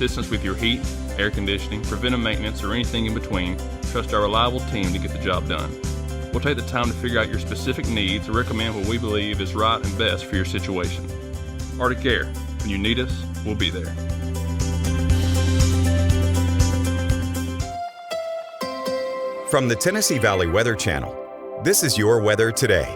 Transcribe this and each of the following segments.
assistance with your heat, air conditioning, preventive maintenance, or anything in between, trust our reliable team to get the job done. We'll take the time to figure out your specific needs and recommend what we believe is right and best for your situation. Arctic Air. When you need us, we'll be there. From the Tennessee Valley Weather Channel, this is your weather today.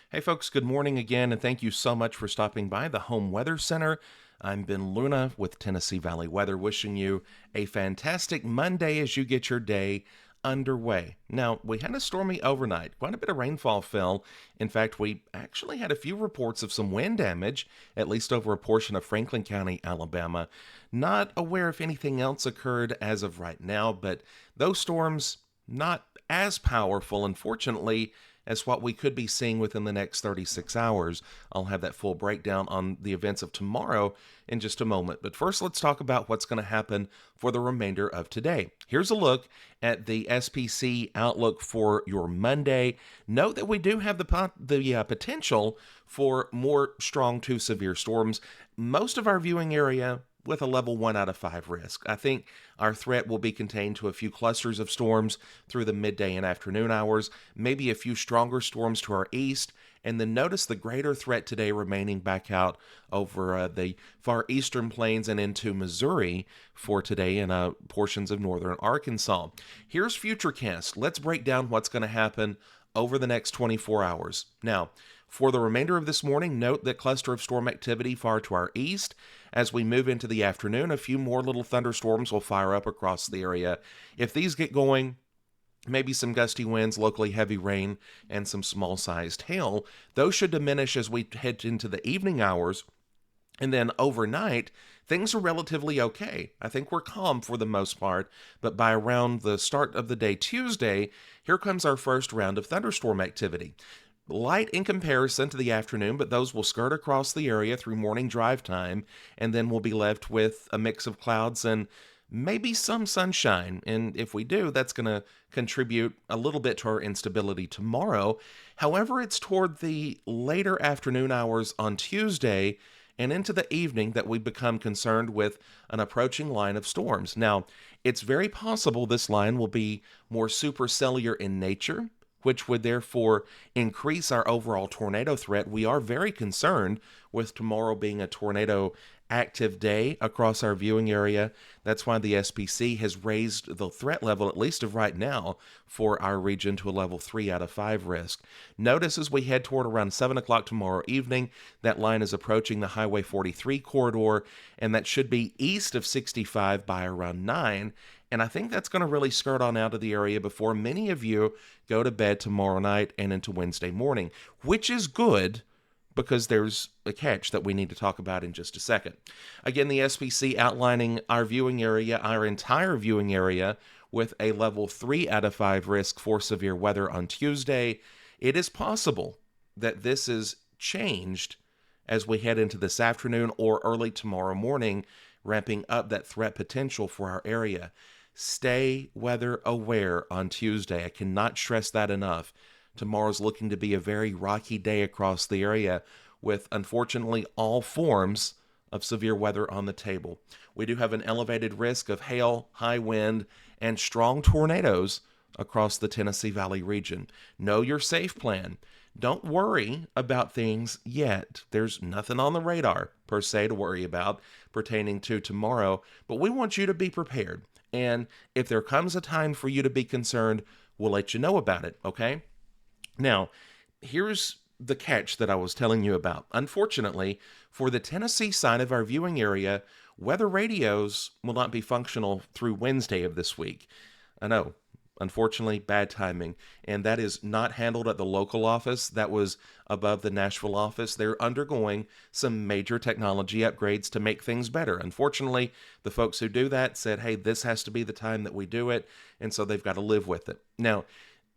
Hey folks, good morning again, and thank you so much for stopping by the Home Weather Center. I'm Ben Luna with Tennessee Valley Weather, wishing you a fantastic Monday as you get your day underway. Now, we had a stormy overnight. Quite a bit of rainfall fell. In fact, we actually had a few reports of some wind damage, at least over a portion of Franklin County, Alabama. Not aware if anything else occurred as of right now, but those storms not as powerful, unfortunately, as what we could be seeing within the next 36 hours. I'll have that full breakdown on the events of tomorrow in just a moment. But first, let's talk about what's going to happen for the remainder of today. Here's a look at the SPC outlook for your Monday. Note that we do have the potential for more strong to severe storms. Most of our viewing area with a level 1 out of 5 risk. I think our threat will be contained to a few clusters of storms through the midday and afternoon hours, maybe a few stronger storms to our east, and then notice the greater threat today remaining back out over the far eastern plains and into Missouri for today and portions of northern Arkansas. Here's Futurecast. Let's break down what's going to happen over the next 24 hours. Now, for the remainder of this morning, note that cluster of storm activity far to our east. As we move into the afternoon, a few more little thunderstorms will fire up across the area. If these get going, maybe some gusty winds, locally heavy rain, and some small-sized hail. Those should diminish as we head into the evening hours. And then overnight, things are relatively okay. I think we're calm for the most part, but by around the start of the day Tuesday, here comes our first round of thunderstorm activity. Light in comparison to the afternoon, but those will skirt across the area through morning drive time, and then we'll be left with a mix of clouds and maybe some sunshine. And if we do, that's going to contribute a little bit to our instability tomorrow. However, it's toward the later afternoon hours on Tuesday and into the evening that we become concerned with an approaching line of storms. Now, it's very possible this line will be more supercellular in nature, which would therefore increase our overall tornado threat. We are very concerned with tomorrow being a tornado active day across our viewing area. That's why the SPC has raised the threat level, at least of right now, for our region to a level 3 out of 5 risk. Notice as we head toward around 7 o'clock tomorrow evening, that line is approaching the Highway 43 corridor, and that should be east of 65 by around 9. And I think that's going to really skirt on out of the area before many of you go to bed tomorrow night and into Wednesday morning, which is good because there's a catch that we need to talk about in just a second. Again, the SPC outlining our viewing area, our entire viewing area, with a level 3 out of 5 risk for severe weather on Tuesday. It is possible that this is changed as we head into this afternoon or early tomorrow morning, ramping up that threat potential for our area. Stay weather aware on Tuesday. I cannot stress that enough. Tomorrow's looking to be a very rocky day across the area with, unfortunately, all forms of severe weather on the table. We do have an elevated risk of hail, high wind, and strong tornadoes across the Tennessee Valley region. Know your safe plan. Don't worry about things yet. There's nothing on the radar, per se, to worry about pertaining to tomorrow, but we want you to be prepared. And if there comes a time for you to be concerned, we'll let you know about it, okay? Now, here's the catch that I was telling you about. Unfortunately, for the Tennessee side of our viewing area, weather radios will not be functional through Wednesday of this week. I know, unfortunately, bad timing. And that is not handled at the local office. That was above the Nashville office. They're undergoing some major technology upgrades to make things better. Unfortunately, the folks who do that said, hey, this has to be the time that we do it. And so they've got to live with it. Now,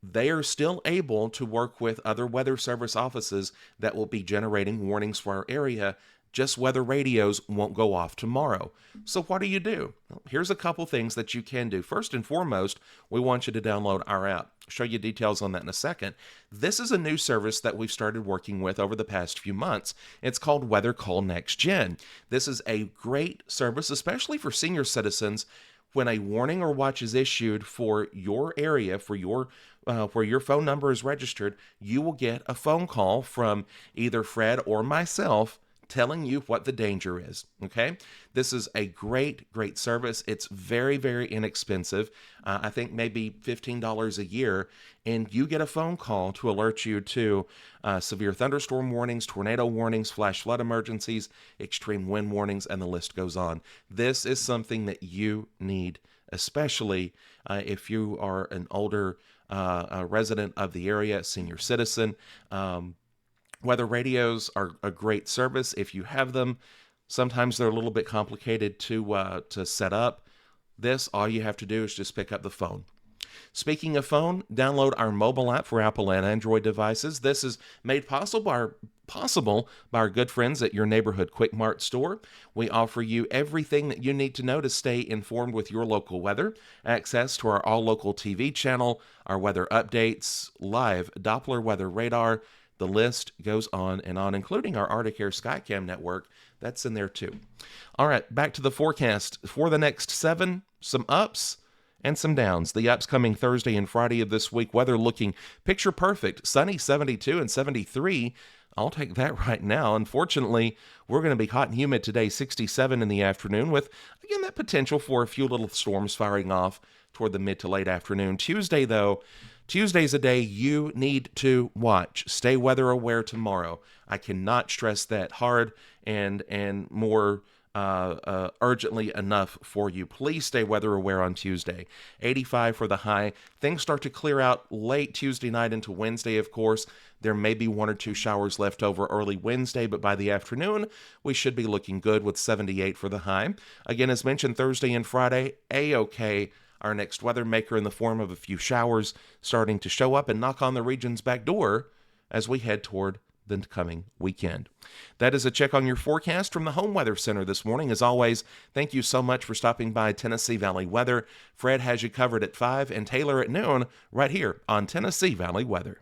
they are still able to work with other weather service offices that will be generating warnings for our area. just weather radios won't go off tomorrow. So what do? Well, here's a couple things that you can do. First and foremost, we want you to download our app. I'll show you details on that in a second. This is a new service that we've started working with over the past few months. It's called Weather Call Next Gen. This is a great service, especially for senior citizens. When a warning or watch is issued for your area, for your where your phone number is registered, you will get a phone call from either Fred or myself telling you what the danger is, okay? This is a great service. It's very, very inexpensive. I think maybe $15 a year, and you get a phone call to alert you to severe thunderstorm warnings, tornado warnings, flash flood emergencies, extreme wind warnings, and the list goes on. This is something that you need, especially if you are an older resident of the area, senior citizen. Weather radios are a great service if you have them. Sometimes they're a little bit complicated to set up. This, all you have to do is just pick up the phone. Speaking of phone, download our mobile app for Apple and Android devices. This is made possible by our good friends at your neighborhood Quick Mart store. We offer you everything that you need to know to stay informed with your local weather, access to our all local TV channel, our weather updates, live Doppler weather radar. The list goes on, including our Arctic Air Skycam network. That's in there too. All right, back to the forecast. For the next 7, some ups and some downs. The ups coming Thursday and Friday of this week. Weather looking picture perfect. Sunny 72 and 73. I'll take that right now. Unfortunately, we're going to be hot and humid today, 67 in the afternoon, with, again, that potential for a few little storms firing off toward the mid to late afternoon. Tuesday, though, Tuesday's a day you need to watch. Stay weather aware tomorrow. I cannot stress that hard and more urgently enough for you. Please stay weather aware on Tuesday. 85 for the high. Things start to clear out late Tuesday night into Wednesday, of course. There may be 1 or 2 showers left over early Wednesday, but by the afternoon, we should be looking good with 78 for the high. Again, as mentioned, Thursday and Friday, A-OK. Our next weather maker in the form of a few showers starting to show up and knock on the region's back door as we head toward the coming weekend. That is a check on your forecast from the Home Weather Center this morning. As always, thank you so much for stopping by Tennessee Valley Weather. Fred has you covered at 5 and Taylor at noon right here on Tennessee Valley Weather.